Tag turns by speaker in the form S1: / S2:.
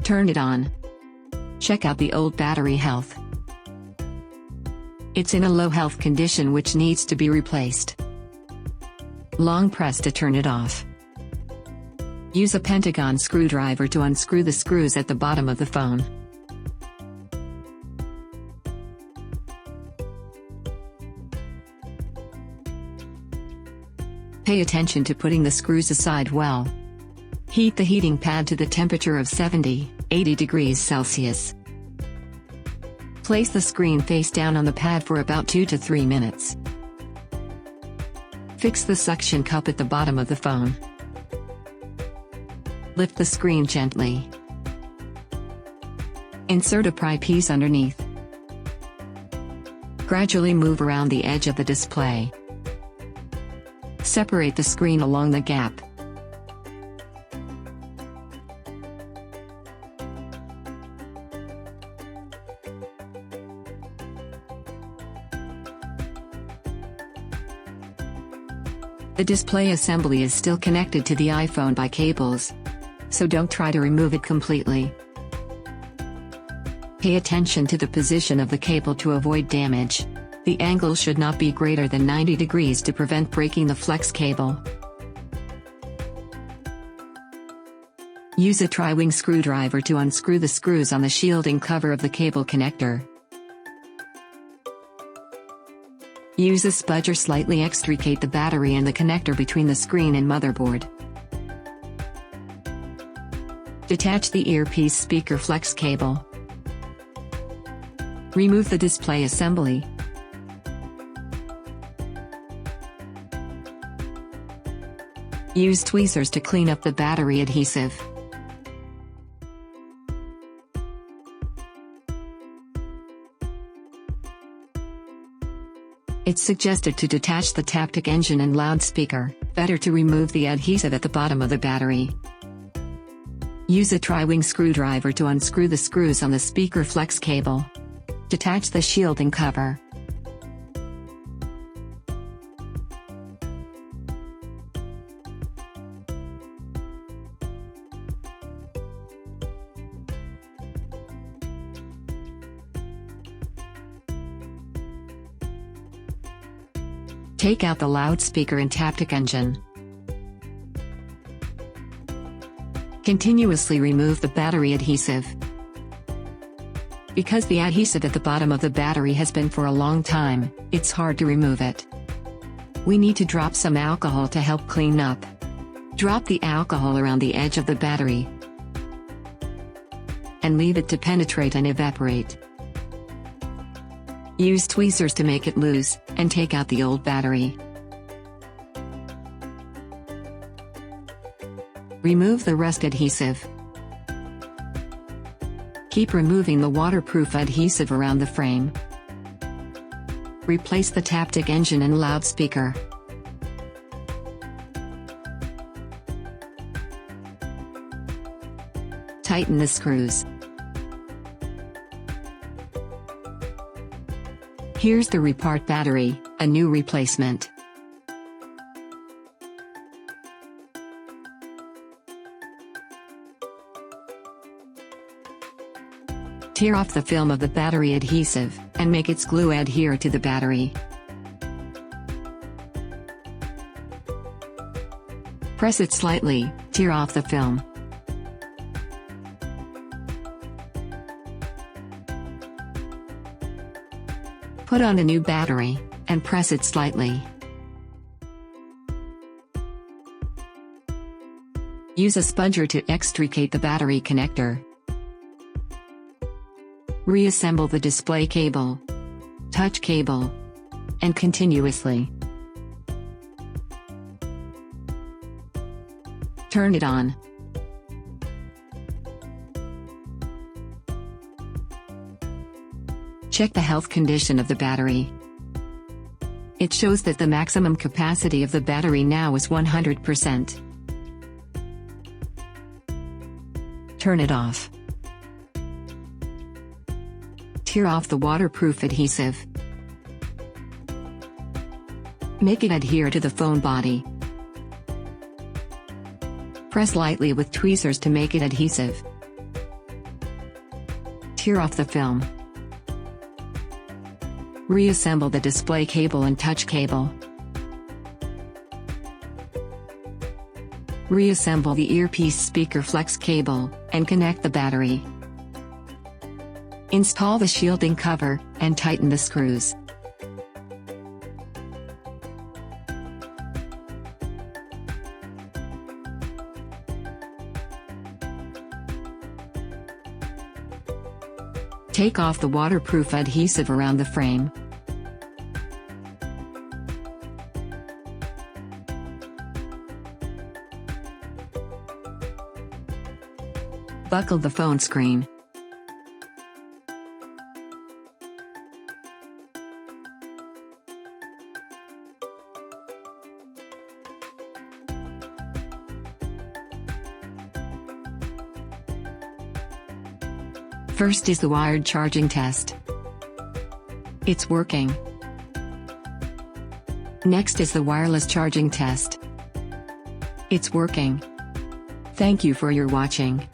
S1: Turn it on. Check out the old battery health. It's in a low health condition which needs to be replaced. Long press to turn it off. Use a pentagon screwdriver to unscrew the screws at the bottom of the phone. Pay attention to putting the screws aside well. Heat the heating pad to the temperature of 70-80 degrees Celsius. Place the screen face down on the pad for about 2 to 3 minutes. Fix the suction cup at the bottom of the phone. Lift the screen gently. Insert a pry piece underneath. Gradually move around the edge of the display. Separate the screen along the gap. The display assembly is still connected to the iPhone by cables, so don't try to remove it completely. Pay attention to the position of the cable to avoid damage. The angle should not be greater than 90 degrees to prevent breaking the flex cable. Use a tri-wing screwdriver to unscrew the screws on the shielding cover of the cable connector. Use a spudger slightly extricate the battery and the connector between the screen and motherboard. Detach the earpiece speaker flex cable. Remove the display assembly. Use tweezers to clean up the battery adhesive. It's suggested to detach the Taptic engine and loudspeaker, better to remove the adhesive at the bottom of the battery. Use a tri-wing screwdriver to unscrew the screws on the speaker flex cable. Detach the shielding cover. Take out the loudspeaker and Taptic engine. Continuously remove the battery adhesive. Because the adhesive at the bottom of the battery has been for a long time, it's hard to remove it. We need to drop some alcohol to help clean up. Drop the alcohol around the edge of the battery and leave it to penetrate and evaporate. Use tweezers to make it loose, and take out the old battery. Remove the rust adhesive. Keep removing the waterproof adhesive around the frame. Replace the Taptic engine and loudspeaker. Tighten the screws. Here's the REPART battery, a new replacement. Tear off the film of the battery adhesive, and make its glue adhere to the battery. Press it slightly, tear off the film. Put on a new battery, and press it slightly. Use a spudger to extricate the battery connector. Reassemble the display cable, touch cable, and continuously. Turn it on. Check the health condition of the battery. It shows that the maximum capacity of the battery now is 100%. Turn it off. Tear off the waterproof adhesive. Make it adhere to the phone body. Press lightly with tweezers to make it adhesive. tear off the film. Reassemble the display cable and touch cable. Reassemble the earpiece speaker flex cable, and connect the battery. Install the shielding cover, and tighten the screws. Take off the waterproof adhesive around the frame. Buckle the phone screen. First is the wired charging test. It's working. Next is the wireless charging test. It's working. Thank you for your watching.